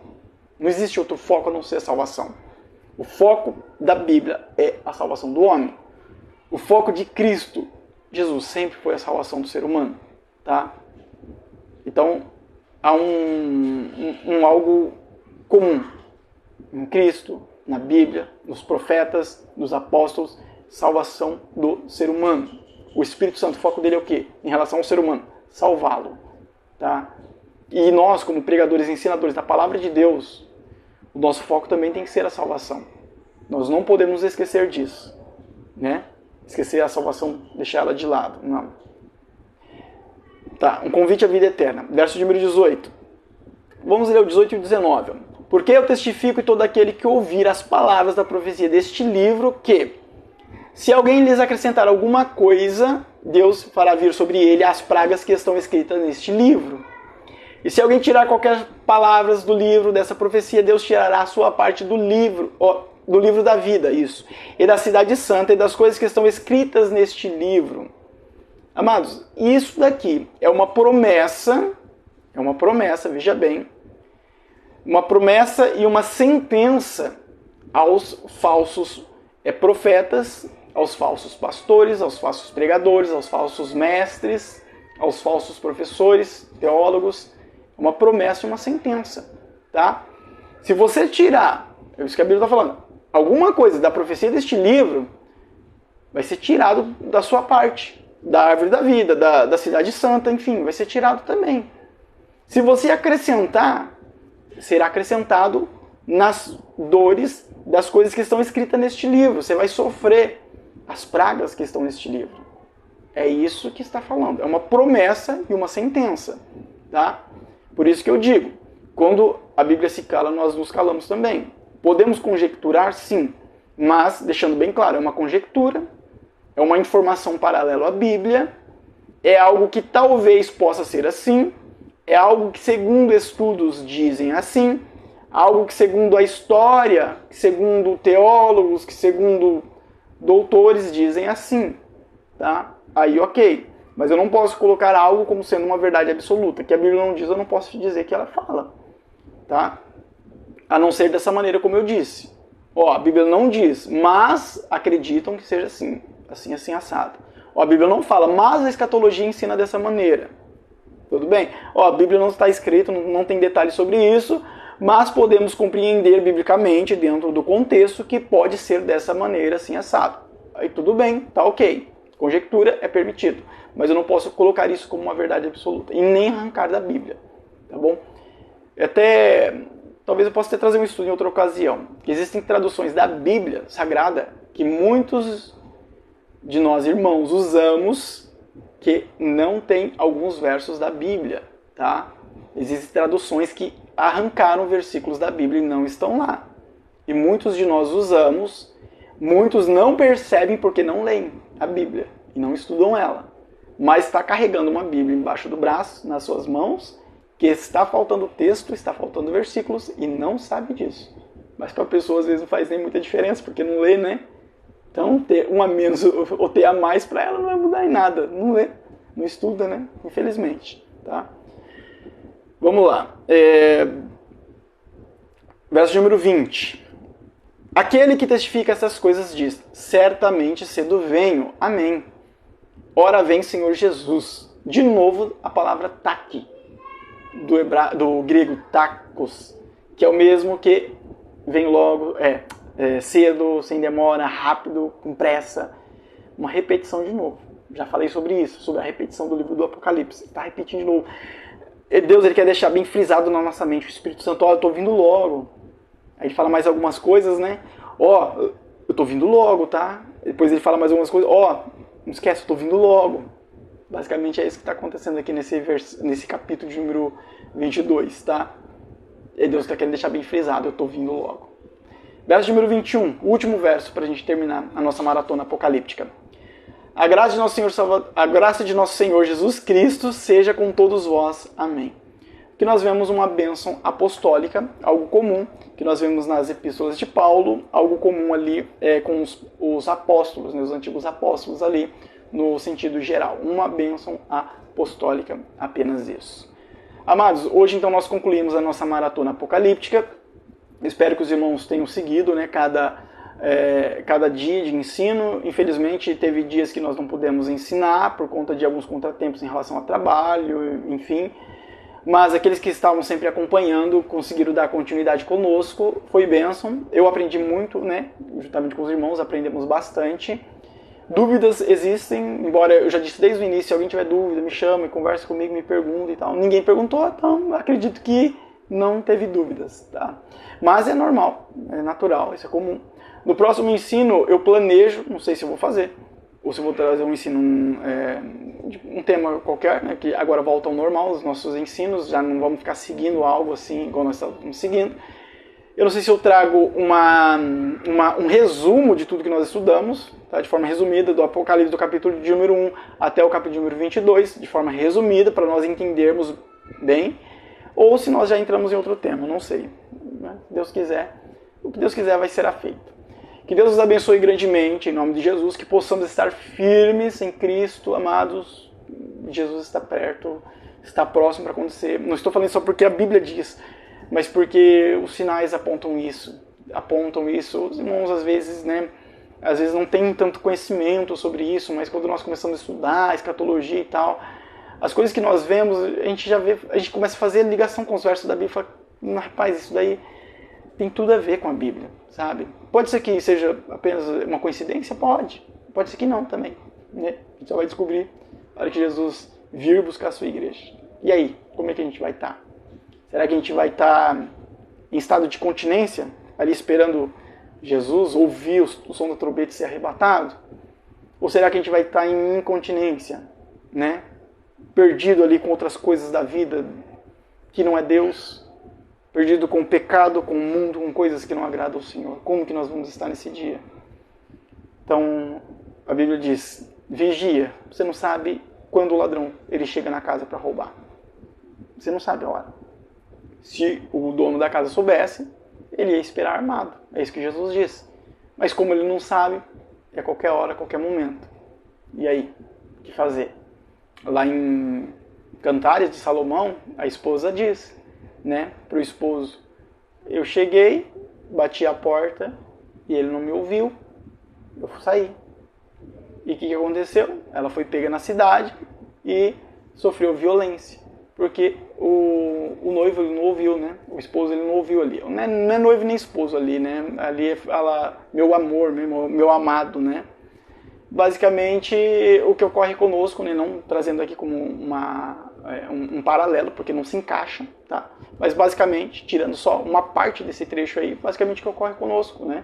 Não existe outro foco a não ser a salvação. O foco da Bíblia é a salvação do homem. O foco de Cristo, Jesus, sempre foi a salvação do ser humano. Tá? Então, há algo comum em Cristo, na Bíblia, nos profetas, nos apóstolos, salvação do ser humano. O Espírito Santo, o foco dele é o quê? Em relação ao ser humano, salvá-lo. Tá? E nós, como pregadores e ensinadores da palavra de Deus, o nosso foco também tem que ser a salvação. Nós não podemos esquecer disso. Né? Esquecer a salvação, deixar ela de lado. Não. Tá, um convite à vida eterna. Verso número 18. Vamos ler o 18 e o 19. Porque eu testifico e todo aquele que ouvir as palavras da profecia deste livro que, se alguém lhes acrescentar alguma coisa, Deus fará vir sobre ele as pragas que estão escritas neste livro. E se alguém tirar qualquer palavras do livro dessa profecia, Deus tirará a sua parte do livro da vida, isso, e da cidade santa e das coisas que estão escritas neste livro. Amados, isso daqui é uma promessa, veja bem, uma promessa e uma sentença aos falsos profetas, aos falsos pastores, aos falsos pregadores, aos falsos mestres, aos falsos professores, teólogos. Uma promessa e uma sentença, tá? Se você tirar, é isso que a Bíblia está falando, alguma coisa da profecia deste livro, vai ser tirado da sua parte, da árvore da vida, da cidade santa, enfim, vai ser tirado também. Se você acrescentar, será acrescentado nas dores das coisas que estão escritas neste livro. Você vai sofrer as pragas que estão neste livro. É isso que está falando. É uma promessa e uma sentença, tá? Por isso que eu digo, quando a Bíblia se cala, nós nos calamos também. Podemos conjecturar, sim, mas, deixando bem claro, é uma conjectura, é uma informação paralela à Bíblia, é algo que talvez possa ser assim, é algo que, segundo estudos, dizem assim, algo que, segundo a história, que, segundo teólogos, que, segundo doutores, dizem assim. Tá? Aí, ok. Mas eu não posso colocar algo como sendo uma verdade absoluta. Que a Bíblia não diz, eu não posso te dizer que ela fala. Tá? A não ser dessa maneira como eu disse. Ó, a Bíblia não diz, mas acreditam que seja assim. Assim, assado. Ó, a Bíblia não fala, mas a escatologia ensina dessa maneira. Tudo bem? Ó, a Bíblia não está escrita, não tem detalhes sobre isso, mas podemos compreender biblicamente, dentro do contexto, que pode ser dessa maneira, assim, assado. Aí tudo bem, tá ok. Conjectura é permitido. Mas eu não posso colocar isso como uma verdade absoluta. E nem arrancar da Bíblia. Tá bom? Talvez eu possa trazer um estudo em outra ocasião. Que existem traduções da Bíblia Sagrada que muitos de nós irmãos usamos que não tem alguns versos da Bíblia. Tá? Existem traduções que arrancaram versículos da Bíblia e não estão lá. E muitos de nós usamos, muitos não percebem porque não leem a Bíblia e não estudam ela. Mas está carregando uma Bíblia embaixo do braço, nas suas mãos, que está faltando texto, está faltando versículos e não sabe disso. Mas para a pessoa às vezes não faz nem muita diferença, porque não lê, né? Então ter um a menos ou ter a mais para ela não vai mudar em nada. Não lê, não estuda, né? Infelizmente. Tá? Vamos lá. Verso número 20. Aquele que testifica essas coisas diz, certamente cedo venho. Amém. Ora vem Senhor Jesus. De novo a palavra taki, do grego takos, que é o mesmo que vem logo, cedo, sem demora, rápido, com pressa. Uma repetição de novo. Já falei sobre isso, sobre a repetição do livro do Apocalipse. Está repetindo de novo. Deus ele quer deixar bem frisado na nossa mente. O Espírito Santo, eu estou vindo logo. Aí ele fala mais algumas coisas, né? Eu estou vindo logo, tá? Depois ele fala mais algumas coisas. Não esquece, eu estou vindo logo. Basicamente é isso que está acontecendo aqui nesse capítulo de número 22, tá? E Deus está querendo deixar bem frisado, eu estou vindo logo. Verso número 21, o último verso para a gente terminar a nossa maratona apocalíptica. A graça de nosso Senhor Jesus Cristo seja com todos vós. Amém. Que nós vemos uma bênção apostólica, algo comum, que nós vemos nas epístolas de Paulo, algo comum ali com os apóstolos, né, os antigos apóstolos ali, no sentido geral. Uma bênção apostólica, apenas isso. Amados, hoje então nós concluímos a nossa maratona apocalíptica. Espero que os irmãos tenham seguido, né, cada dia de ensino. Infelizmente, teve dias que nós não pudemos ensinar por conta de alguns contratempos em relação ao trabalho, enfim. Mas aqueles que estavam sempre acompanhando conseguiram dar continuidade conosco. Foi bênção. Eu aprendi muito, né, juntamente com os irmãos, aprendemos bastante. Dúvidas existem, embora eu já disse desde o início, se alguém tiver dúvida, me chama, conversa comigo, me pergunta e tal. Ninguém perguntou, então acredito que não teve dúvidas, tá? Mas é normal, é natural, isso é comum. No próximo ensino eu planejo, não sei se eu vou fazer, ou se eu vou trazer um ensino, um tema qualquer, né, que agora volta ao normal, os nossos ensinos, já não vamos ficar seguindo algo assim, igual nós estamos seguindo. Eu não sei se eu trago um resumo de tudo que nós estudamos, tá? De forma resumida, do Apocalipse do capítulo de número 1 até o capítulo de número 22, de forma resumida, para nós entendermos bem, ou se nós já entramos em outro tema, não sei. Se Deus quiser, o que Deus quiser vai ser feito. Que Deus nos abençoe grandemente, em nome de Jesus, que possamos estar firmes em Cristo, amados. Jesus está perto, está próximo para acontecer. Não estou falando só porque a Bíblia diz, mas porque os sinais apontam isso. Os irmãos, às vezes, né, não têm tanto conhecimento sobre isso, mas quando nós começamos a estudar escatologia e tal, as coisas que nós vemos, a gente começa a fazer ligação com os versos da Bíblia e fala, rapaz, isso daí tem tudo a ver com a Bíblia, sabe? Pode ser que seja apenas uma coincidência? Pode ser que não também, né? A gente só vai descobrir na hora que Jesus vir buscar a sua igreja. E aí, como é que a gente vai estar? Será que a gente vai estar em estado de continência, ali esperando Jesus ouvir o som da trombeta e ser arrebatado? Ou será que a gente vai estar em incontinência, né? Perdido ali com outras coisas da vida que não é Deus? Perdido com o pecado, com o mundo, com coisas que não agradam ao Senhor? Como que nós vamos estar nesse dia? Então, a Bíblia diz, vigia. Você não sabe quando o ladrão ele chega na casa para roubar. Você não sabe a hora. Se o dono da casa soubesse, ele ia esperar armado. É isso que Jesus diz. Mas como ele não sabe, é qualquer hora, qualquer momento. E aí, o que fazer? Lá em Cantares de Salomão, a esposa diz, né, para o esposo, eu cheguei, bati a porta e ele não me ouviu, eu saí. E o que aconteceu? Ela foi pega na cidade e sofreu violência. Porque o noivo ele não ouviu, né? O esposo ele não ouviu ali. Não é noivo nem esposo ali, né? Ali fala meu amor, meu amado, né? Basicamente, o que ocorre conosco, né? Não trazendo aqui como um paralelo, porque não se encaixa, tá? Mas basicamente, tirando só uma parte desse trecho aí, basicamente o que ocorre conosco, né?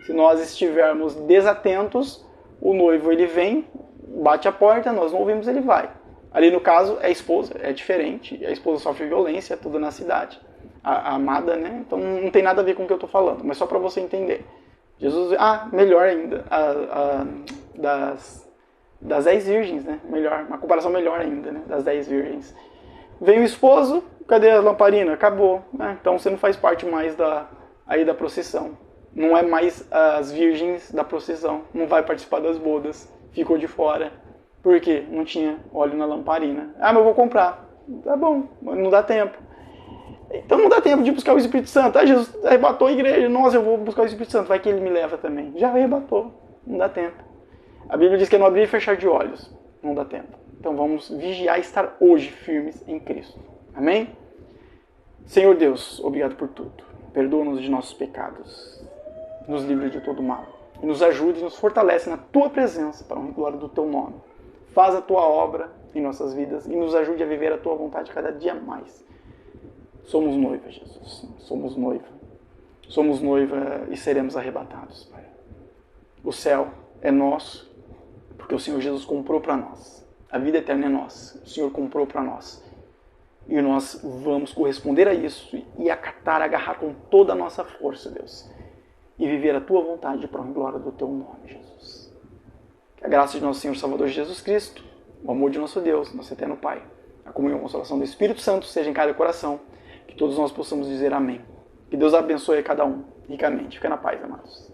Se nós estivermos desatentos, o noivo ele vem, bate a porta, nós não ouvimos, ele vai. Ali no caso é a esposa, é diferente, a esposa sofre violência, é tudo na cidade, a amada, né? Então não tem nada a ver com o que eu estou falando, mas só para você entender. Jesus, melhor ainda, das 10 virgens, né? Melhor, uma comparação melhor ainda, né? Das 10 virgens. Vem o esposo, cadê a lamparina? Acabou, né? Então você não faz parte mais da procissão. Não é mais as virgens da procissão, não vai participar das bodas, ficou de fora. Por quê? Não tinha óleo na lamparina. Mas eu vou comprar. Tá bom, não dá tempo. Então não dá tempo de buscar o Espírito Santo. Jesus arrebatou a igreja. Nossa, eu vou buscar o Espírito Santo. Vai que ele me leva também. Já arrebatou. Não dá tempo. A Bíblia diz que é não abrir e fechar de olhos. Não dá tempo. Então vamos vigiar e estar hoje firmes em Cristo. Amém? Senhor Deus, obrigado por tudo. Perdoa-nos de nossos pecados. Nos livre de todo mal. E nos ajude e nos fortalece na Tua presença para a honra e glória do Teu nome. Faz a Tua obra em nossas vidas e nos ajude a viver a Tua vontade cada dia mais. Somos noiva, Jesus. Somos noiva. Somos noiva e seremos arrebatados, Pai. O céu é nosso, porque o Senhor Jesus comprou para nós. A vida eterna é nossa. O Senhor comprou para nós. E nós vamos corresponder a isso e acatar, agarrar com toda a nossa força, Deus. E viver a Tua vontade para a glória do Teu nome, Jesus. Que a graça de nosso Senhor Salvador Jesus Cristo, o amor de nosso Deus, nosso eterno Pai, a comunhão e a consolação do Espírito Santo seja em cada coração, que todos nós possamos dizer amém. Que Deus abençoe a cada um ricamente. Fica na paz, amados.